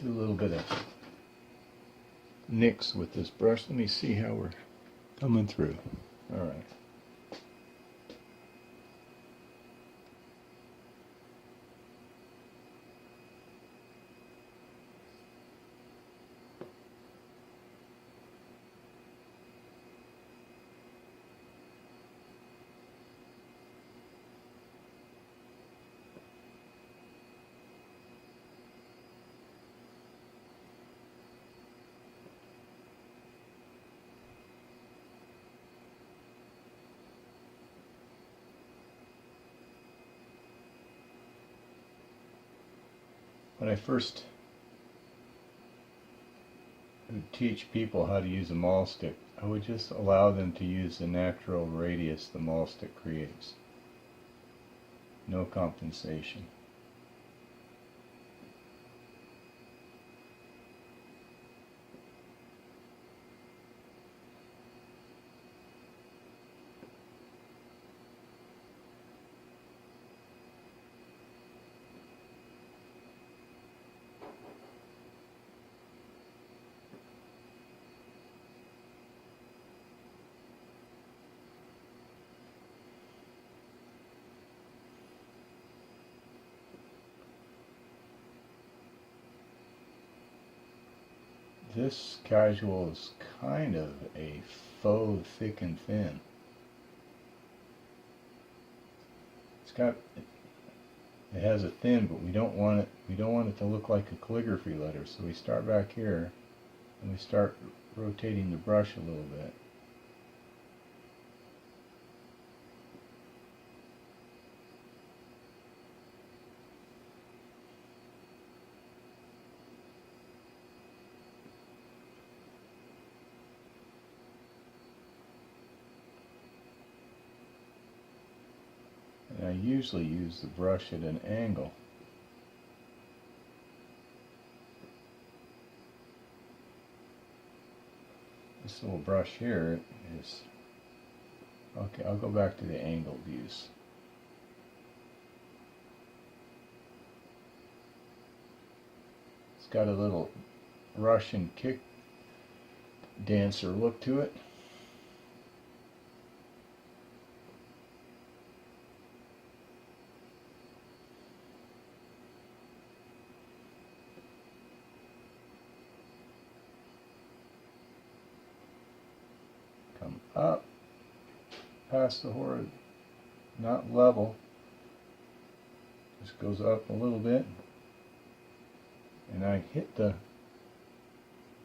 do a little bit of nicks with this brush. Let me see how we're coming through. All right. When I first would teach people how to use a maul stick, I would just allow them to use the natural radius the maul stick creates. No compensation. This casual is kind of a faux thick and thin. It has a thin, but we don't want it to look like a calligraphy letter. So we start back here and we start rotating the brush a little bit. And I usually use the brush at an angle. This little brush here is, okay, I'll go back to the angled views. It's got a little Russian kick dancer look to it. Come up past the horizontal, not level, just goes up a little bit, and I hit the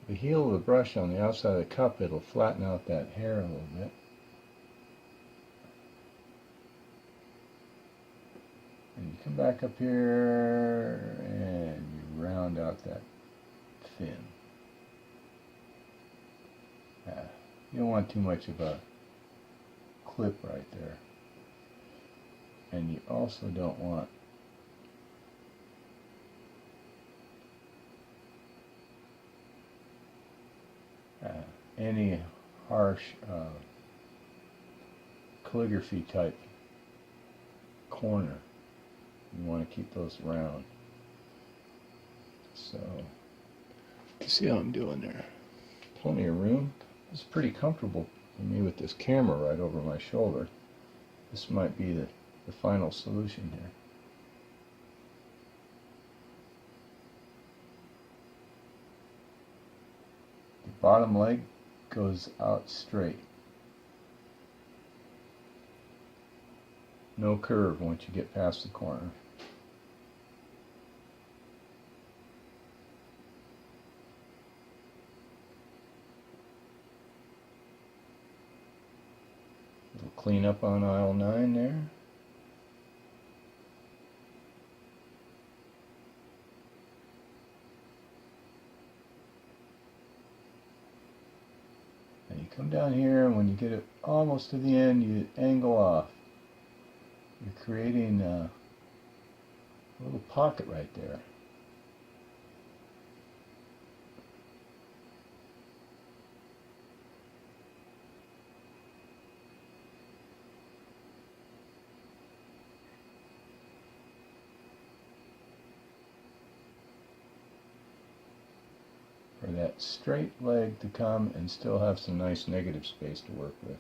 heel of the brush on the outside of the cup. It'll flatten out that hair a little bit. And you come back up here and you round out that fin. You don't want too much of a clip right there. And you also don't want any harsh calligraphy type corner. You want to keep those round. So, you see how I'm doing there? Plenty of room. It's pretty comfortable for me with this camera right over my shoulder. This might be the final solution here. The bottom leg goes out straight. No curve once you get past the corner. Little clean up on aisle 9 there. And you come down here, and when you get it almost to the end, you angle off. You're creating a little pocket right there. that straight leg to come and still have some nice negative space to work with.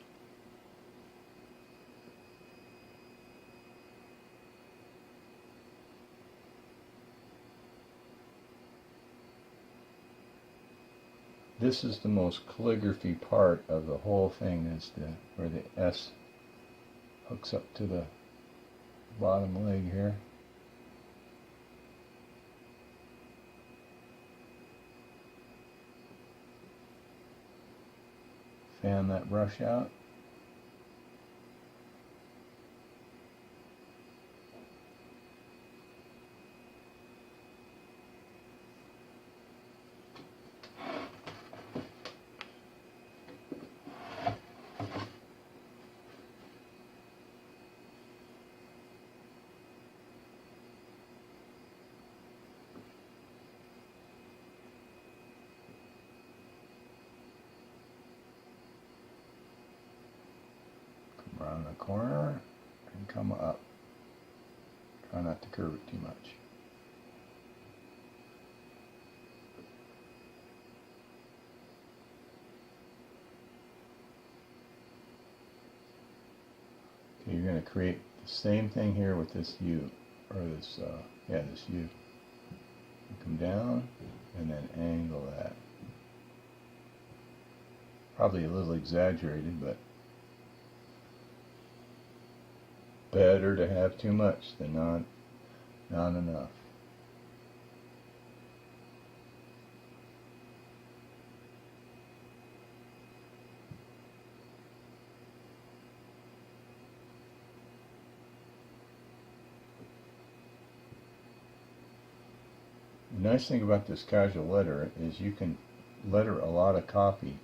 This is the most calligraphy part of the whole thing, is where the S hooks up to the bottom leg here. Fan that brush out. Around the corner and come up. Try not to curve it too much. Okay, you're going to create the same thing here with this U, or this, this U. You come down and then angle that. Probably a little exaggerated, but better to have too much than not enough. The nice thing about this casual letter is you can letter a lot of copy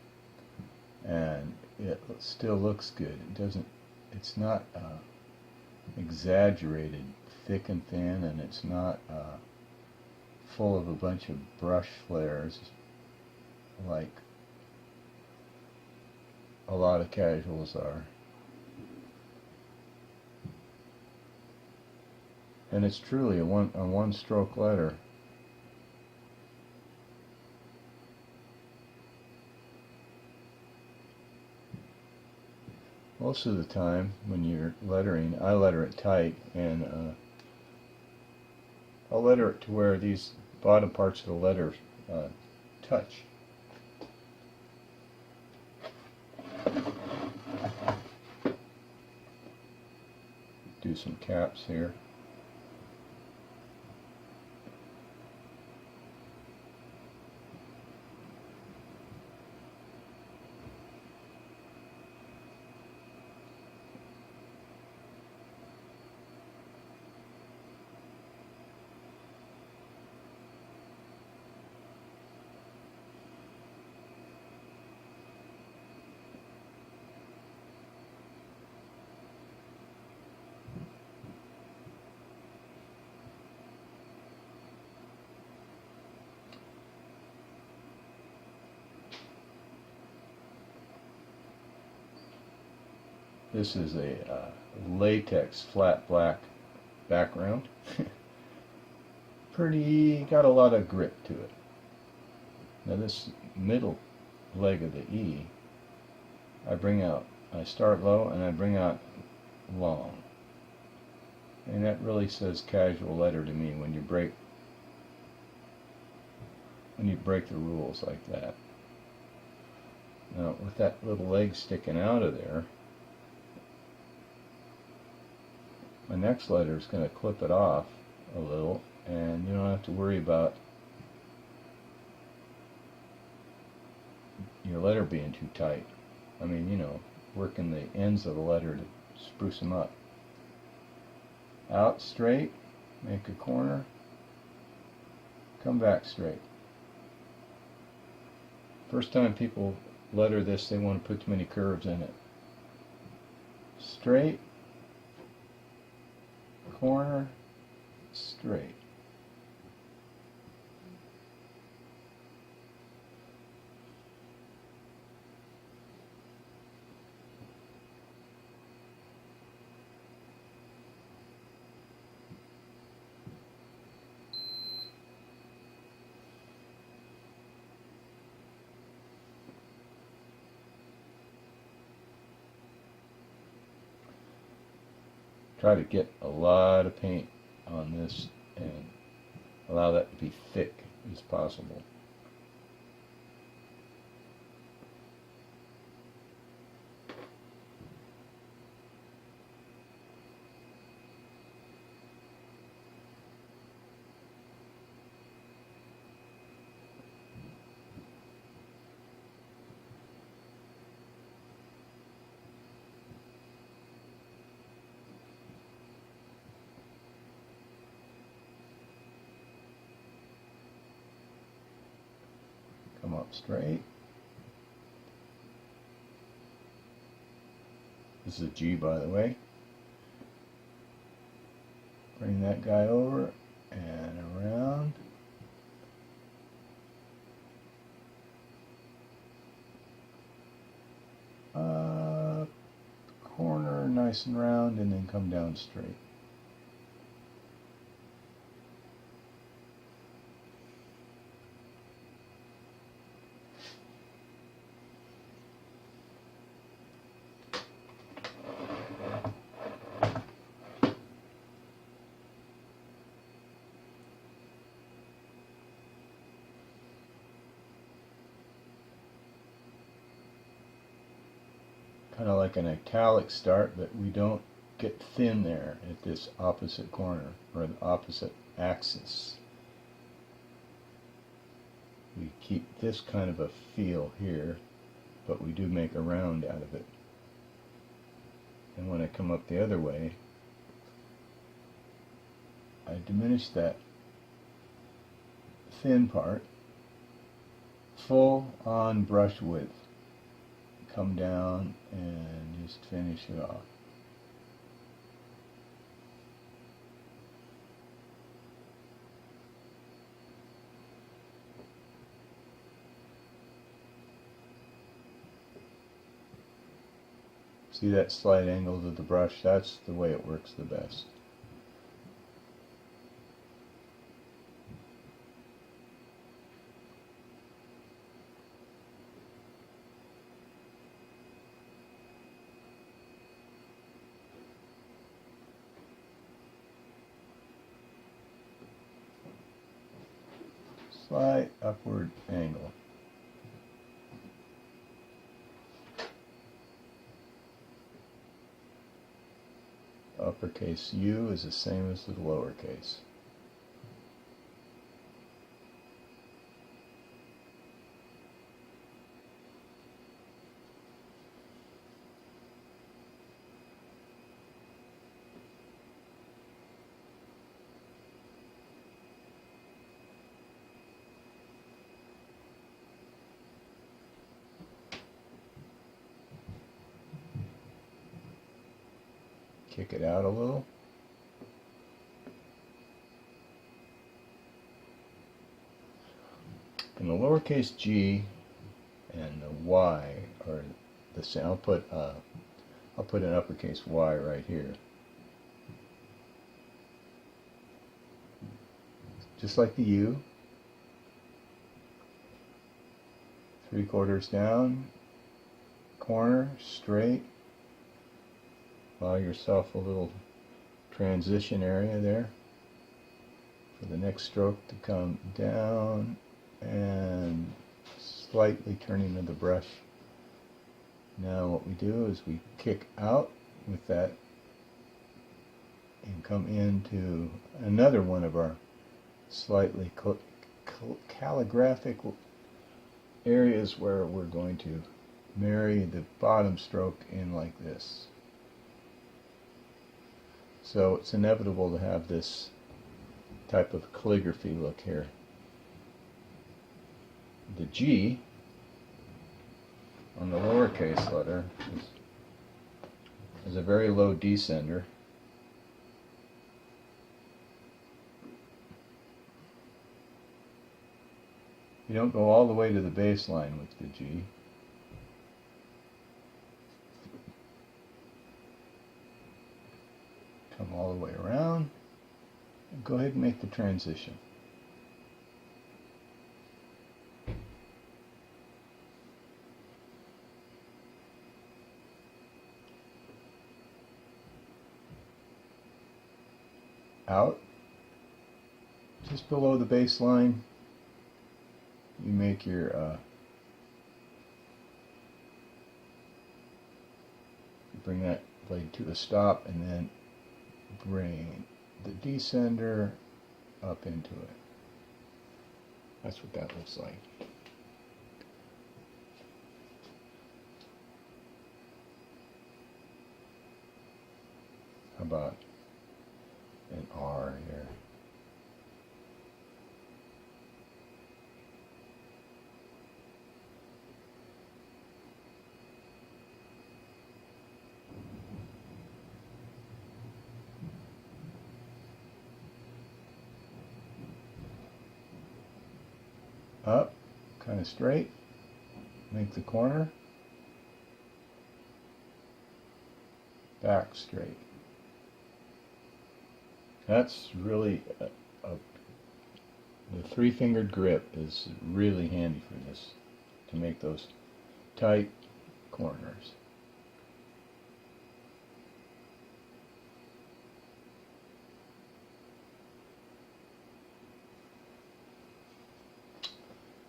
and it still looks good. It's not exaggerated thick and thin, and it's not full of a bunch of brush flares like a lot of casuals are. And it's truly a one stroke letter. Most of the time when you're lettering, I letter it tight, and I'll letter it to where these bottom parts of the letter touch. Do some caps here. This is a latex flat black background. Got a lot of grip to it. Now this middle leg of the E, I start low and I bring out long. And that really says casual letter to me when you break the rules like that. Now with that little leg sticking out of there, my next letter is going to clip it off a little, and you don't have to worry about your letter being too tight. I mean, working the ends of the letter to spruce them up. Out straight, make a corner, come back straight. First time people letter this, they want to put too many curves in it. Straight, corner, straight. try to get a lot of paint on this and allow that to be thick as possible. Come up straight. This is a G, by the way. Bring that guy over and around. Corner nice and round, and then come down straight. Kind of like an italic start, but we don't get thin there at this opposite corner, or the opposite axis. We keep this kind of a feel here, but we do make a round out of it. And when I come up the other way, I diminish that thin part, full on brush width. Come down and just finish it off. See that slight angle to the brush? That's the way it works the best. Slight upward angle. Uppercase U is the same as the lowercase. Kick it out a little. And the lowercase g and the y are the same. I'll put an uppercase Y right here. Just like the U. 3/4 down, corner, straight. Allow yourself a little transition area there for the next stroke to come down and slightly turning of the brush. Now what we do is we kick out with that and come into another one of our slightly calligraphic areas where we're going to marry the bottom stroke in like this. So it's inevitable to have this type of calligraphy look here. The G on the lowercase letter is a very low descender. You don't go all the way to the baseline with the G. Come all the way around and go ahead and make the transition. out just below the baseline. You make your you bring that blade to a stop, and then bring the descender up into it. That's what that looks like. How about an R here? Up, kind of straight, make the corner, back straight. That's really the three-fingered grip is really handy for this, to make those tight corners.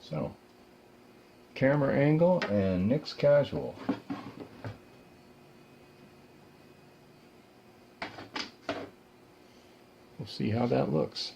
So, camera angle and Nick's casual. We'll see how that looks.